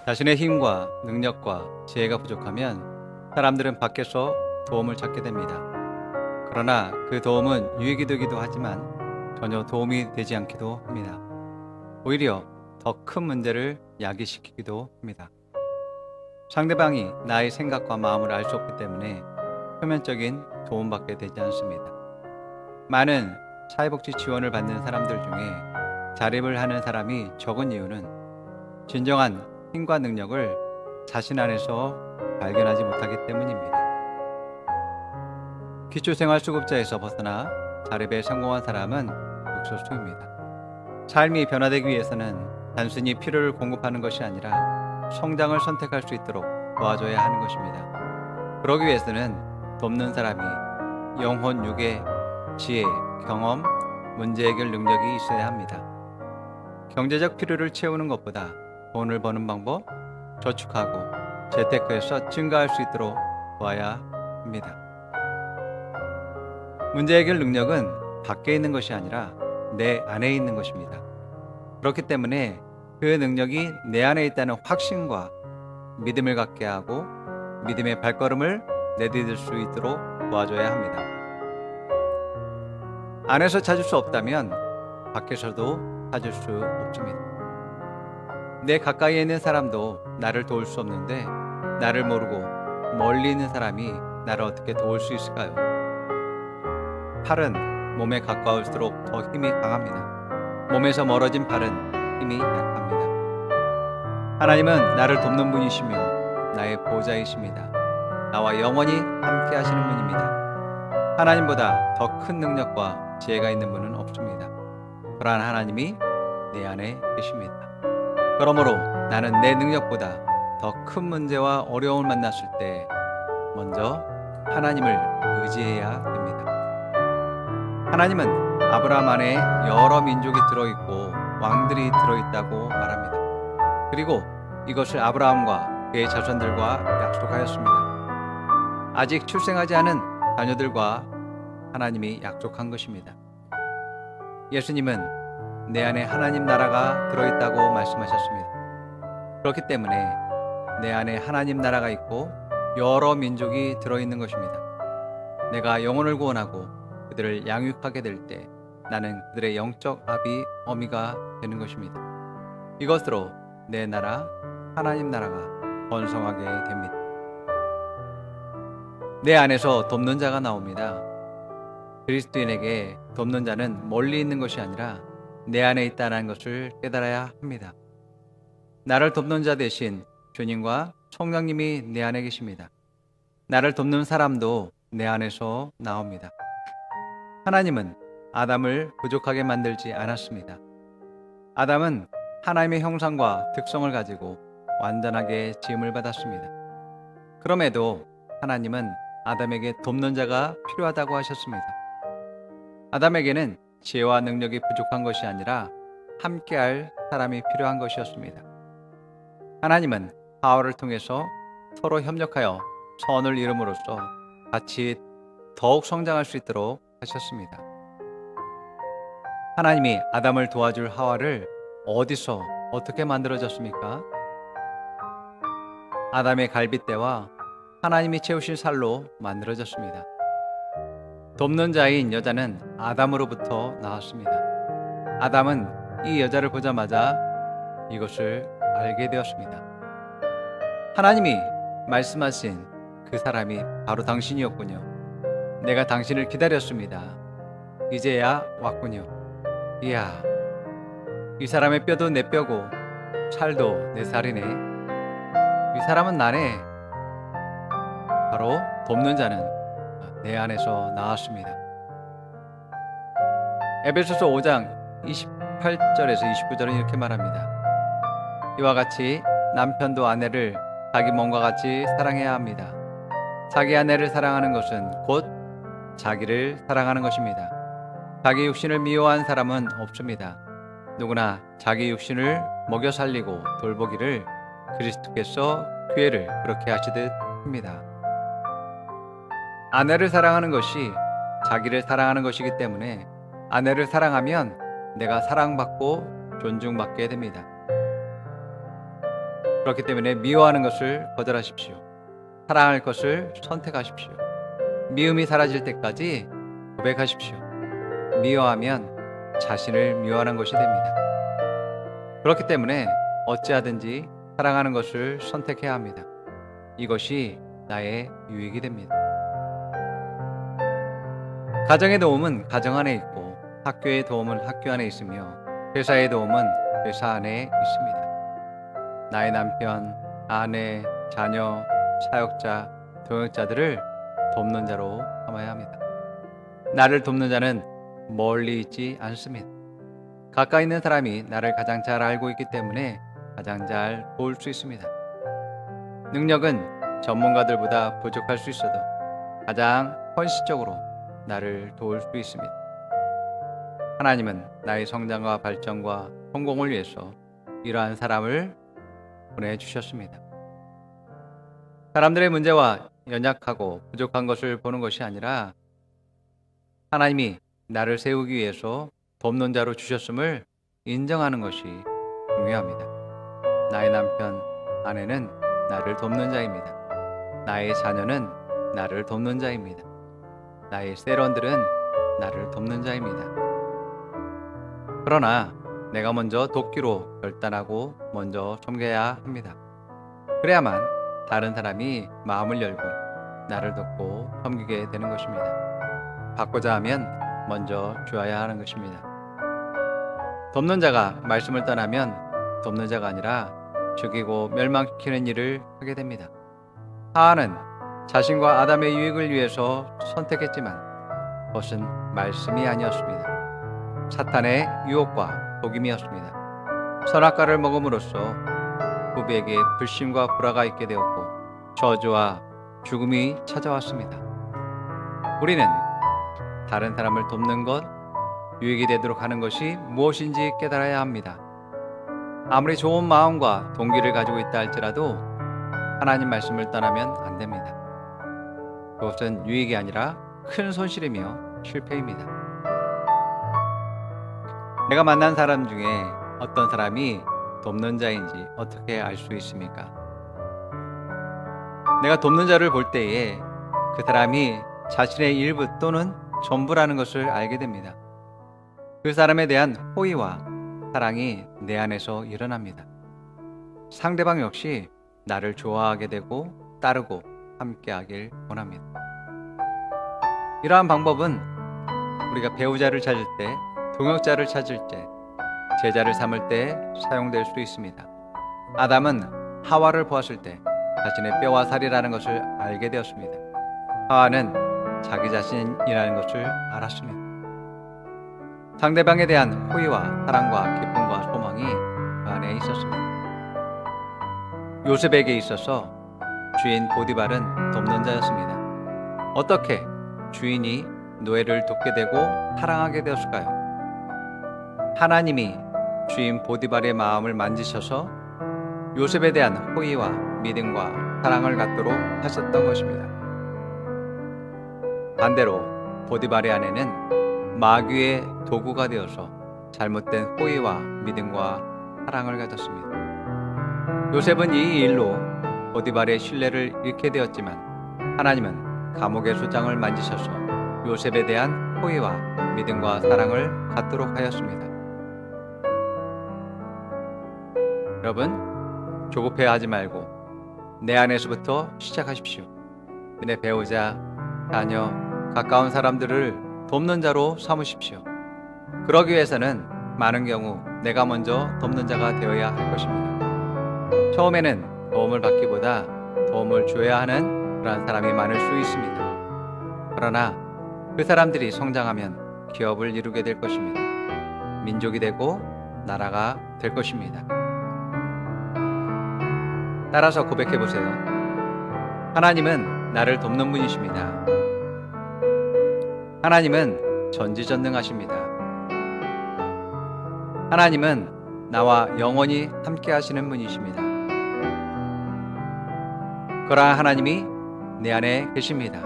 자신의 힘과 능력과 지혜가 부족하면 사람들은 밖에서 도움을 찾게 됩니다. 그러나 그 도움은 유익이 되기도 하지만 전혀 도움이 되지 않기도 합니다. 오히려 더 큰 문제를 야기시키기도 합니다. 상대방이 나의 생각과 마음을 알 수 없기 때문에 표면적인 도움받게 되지 않습니다. 많은 사회복지 지원을 받는 사람들 중에 자립을 하는 사람이 적은 이유는 진정한 힘과 능력을 자신 안에서 발견하지 못하기 때문입니다. 기초생활수급자에서 벗어나 자립에 성공한 사람은 극소수입니다. 삶이 변화되기 위해서는 단순히 필요를 공급하는 것이 아니라 성장을 선택할 수 있도록 도와줘야 하는 것입니다. 그러기 위해서는 돕는 사람이 영혼, 육의 지혜, 경험, 문제 해결 능력이 있어야 합니다. 경제적 필요를 채우는 것보다 돈을 버는 방법, 저축하고 재테크에서 증가할 수 있도록 도와야 합니다. 문제 해결 능력은 밖에 있는 것이 아니라 내 안에 있는 것입니다. 그렇기 때문에 그 능력이 내 안에 있다는 확신과 믿음을 갖게 하고 믿음의 발걸음을 내디딜 수 있도록 도와줘야 합니다. 안에서 찾을 수 없다면 밖에서도 찾을 수 없습니다. 내 가까이에 있는 사람도 나를 도울 수 없는데 나를 모르고 멀리 있는 사람이 나를 어떻게 도울 수 있을까요? 팔은 몸에 가까울수록 더 힘이 강합니다. 몸에서 멀어진 팔은 힘이 약합니다. 하나님은 나를 돕는 분이시며 나의 보호자이십니다. 나와 영원히 함께 하시는 분입니다. 하나님보다 더 큰 능력과 지혜가 있는 분은 없습니다. 그러한 하나님이 내 안에 계십니다. 그러므로 나는 내 능력보다 더 큰 문제와 어려움을 만났을 때 먼저 하나님을 의지해야 됩니다. 하나님은 아브라함 안에 여러 민족이 들어있고 왕들이 들어있다고 말합니다. 그리고 이것을 아브라함과 그의 자손들과 약속하였습니다. 아직 출생하지 않은 자녀들과 하나님이 약속한 것입니다. 예수님은 내 안에 하나님 나라가 들어있다고 말씀하셨습니다. 그렇기 때문에 내 안에 하나님 나라가 있고 여러 민족이 들어있는 것입니다. 내가 영혼을 구원하고 그들을 양육하게 될 때 나는 그들의 영적 아비, 어미가 되는 것입니다. 이것으로 내 나라, 하나님 나라가 번성하게 됩니다. 내 안에서 돕는 자가 나옵니다. 그리스도인에게 돕는 자는 멀리 있는 것이 아니라 내 안에 있다는 것을 깨달아야 합니다. 나를 돕는 자 대신 주님과 성령님이 내 안에 계십니다. 나를 돕는 사람도 내 안에서 나옵니다. 하나님은 아담을 부족하게 만들지 않았습니다. 아담은 하나님의 형상과 특성을 가지고 완전하게 지음을 받았습니다. 그럼에도 하나님은 아담에게 돕는 자가 필요하다고 하셨습니다. 아담에게는 지혜와 능력이 부족한 것이 아니라 함께할 사람이 필요한 것이었습니다. 하나님은 하와를 통해서 서로 협력하여 선을 이룸으로써 같이 더욱 성장할 수 있도록 하셨습니다. 하나님이 아담을 도와줄 하와를 어디서 어떻게 만들어졌습니까? 아담의 갈빗대와 하나님이 채우신 살로 만들어졌습니다. 돕는 자인 여자는 아담으로부터 나왔습니다. 아담은 이 여자를 보자마자 이것을 알게 되었습니다. 하나님이 말씀하신 그 사람이 바로 당신이었군요. 내가 당신을 기다렸습니다. 이제야 왔군요. 이야, 이 사람의 뼈도 내 뼈고 살도 내 살이네. 이 사람은 나네. 바로 돕는 자는 내 안에서 나왔습니다. 에베소서 5장 28절에서 29절은 이렇게 말합니다. 이와 같이 남편도 아내를 자기 몸과 같이 사랑해야 합니다. 자기 아내를 사랑하는 것은 곧 자기를 사랑하는 것입니다. 자기 육신을 미워한 사람은 없습니다. 누구나 자기 육신을 먹여 살리고 돌보기를 그리스도께서 교회를 그렇게 하시듯 합니다. 아내를 사랑하는 것이 자기를 사랑하는 것이기 때문에 아내를 사랑하면 내가 사랑받고 존중받게 됩니다. 그렇기 때문에 미워하는 것을 거절하십시오. 사랑할 것을 선택하십시오. 미움이 사라질 때까지 고백하십시오. 미워하면 자신을 미워하는 것이 됩니다. 그렇기 때문에 어찌하든지 사랑하는 것을 선택해야 합니다. 이것이 나의 유익이 됩니다. 가정의 도움은 가정 안에 있고, 학교의 도움은 학교 안에 있으며, 회사의 도움은 회사 안에 있습니다. 나의 남편, 아내, 자녀, 사역자, 동역자들을 돕는 자로 삼아야 합니다. 나를 돕는 자는 멀리 있지 않습니다. 가까이 있는 사람이 나를 가장 잘 알고 있기 때문에 가장 잘 도울 수 있습니다. 능력은 전문가들보다 부족할 수 있어도 가장 헌신적으로 나를 도울 수 있습니다. 하나님은 나의 성장과 발전과 성공을 위해서 이러한 사람을 보내주셨습니다. 사람들의 문제와 연약하고 부족한 것을 보는 것이 아니라 하나님이 나를 세우기 위해서 돕는 자로 주셨음을 인정하는 것이 중요합니다. 나의 남편, 아내는 나를 돕는 자입니다. 나의 자녀는 나를 돕는 자입니다. 나의 세런들은 나를 돕는 자입니다. 그러나 내가 먼저 돕기로 결단하고 먼저 섬겨야 합니다. 그래야만 다른 사람이 마음을 열고 나를 돕고 섬기게 되는 것입니다. 받고자 하면 먼저 주어야 하는 것입니다. 돕는 자가 말씀을 떠나면 돕는 자가 아니라 죽이고 멸망시키는 일을 하게 됩니다. 하와는 자신과 아담의 유익을 위해서 선택했지만 그것은 말씀이 아니었습니다. 사탄의 유혹과 속임이었습니다. 선악과를 먹음으로써 부부에게 불신과 불화가 있게 되었고 저주와 죽음이 찾아왔습니다. 우리는 다른 사람을 돕는 것, 유익이 되도록 하는 것이 무엇인지 깨달아야 합니다. 아무리 좋은 마음과 동기를 가지고 있다 할지라도 하나님 말씀을 떠나면 안 됩니다. 그것은 유익이 아니라 큰 손실이며 실패입니다. 내가 만난 사람 중에 어떤 사람이 돕는 자인지 어떻게 알 수 있습니까? 내가 돕는 자를 볼 때에 그 사람이 자신의 일부 또는 전부라는 것을 알게 됩니다. 그 사람에 대한 호의와 사랑이 내 안에서 일어납니다. 상대방 역시 나를 좋아하게 되고 따르고 함께하길 원합니다. 이러한 방법은 우리가 배우자를 찾을 때, 동역자를 찾을 때, 제자를 삼을 때 사용될 수 있습니다. 아담은 하와를 보았을 때 자신의 뼈와 살이라는 것을 알게 되었습니다. 하와는 자기 자신이라는 것을 알았습니다. 상대방에 대한 호의와 사랑과 기쁨과 소망이 그 안에 있었습니다. 요셉에게 있어서 주인 보디발은 돕는 자였습니다. 어떻게 주인이 노예를 돕게 되고 사랑하게 되었을까요? 하나님이 주인 보디발의 마음을 만지셔서 요셉에 대한 호의와 믿음과 사랑을 갖도록 하셨던 것입니다. 반대로 보디발의 아내는 마귀의 도구가 되어서 잘못된 호의와 믿음과 사랑을 가졌습니다. 요셉은 이 일로 보디발의 신뢰를 잃게 되었지만 하나님은 감옥의 소장을 만지셔서 요셉에 대한 호의와 믿음과 사랑을 갖도록 하였습니다. 여러분, 조급해하지 말고 내 안에서부터 시작하십시오. 내 배우자, 자녀, 가까운 사람들을 돕는 자로 삼으십시오. 그러기 위해서는 많은 경우 내가 먼저 돕는 자가 되어야 할 것입니다. 처음에는 도움을 받기보다 도움을 줘야 하는 그런 사람이 많을 수 있습니다. 그러나 그 사람들이 성장하면 기업을 이루게 될 것입니다. 민족이 되고 나라가 될 것입니다. 따라서 고백해 보세요. 하나님은 나를 돕는 분이십니다. 하나님은 전지전능하십니다. 하나님은 나와 영원히 함께 하시는 분이십니다. 그러한 하나님이 내 안에 계십니다.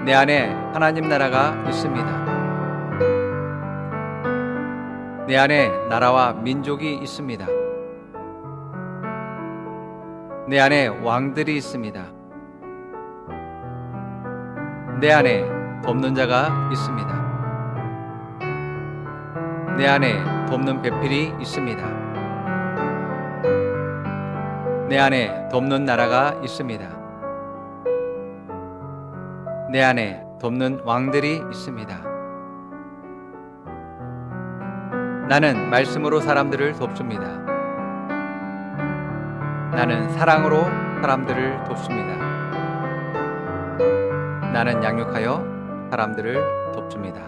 내 안에 하나님 나라가 있습니다. 내 안에 나라와 민족이 있습니다. 내 안에 왕들이 있습니다. 내 안에 돕는 자가 있습니다. 내 안에 돕는 배필이 있습니다. 내 안에 돕는 나라가 있습니다. 내 안에 돕는 왕들이 있습니다. 나는 말씀으로 사람들을 돕습니다. 나는 사랑으로 사람들을 돕습니다. 나는 양육하여 사람들을 돕습니다.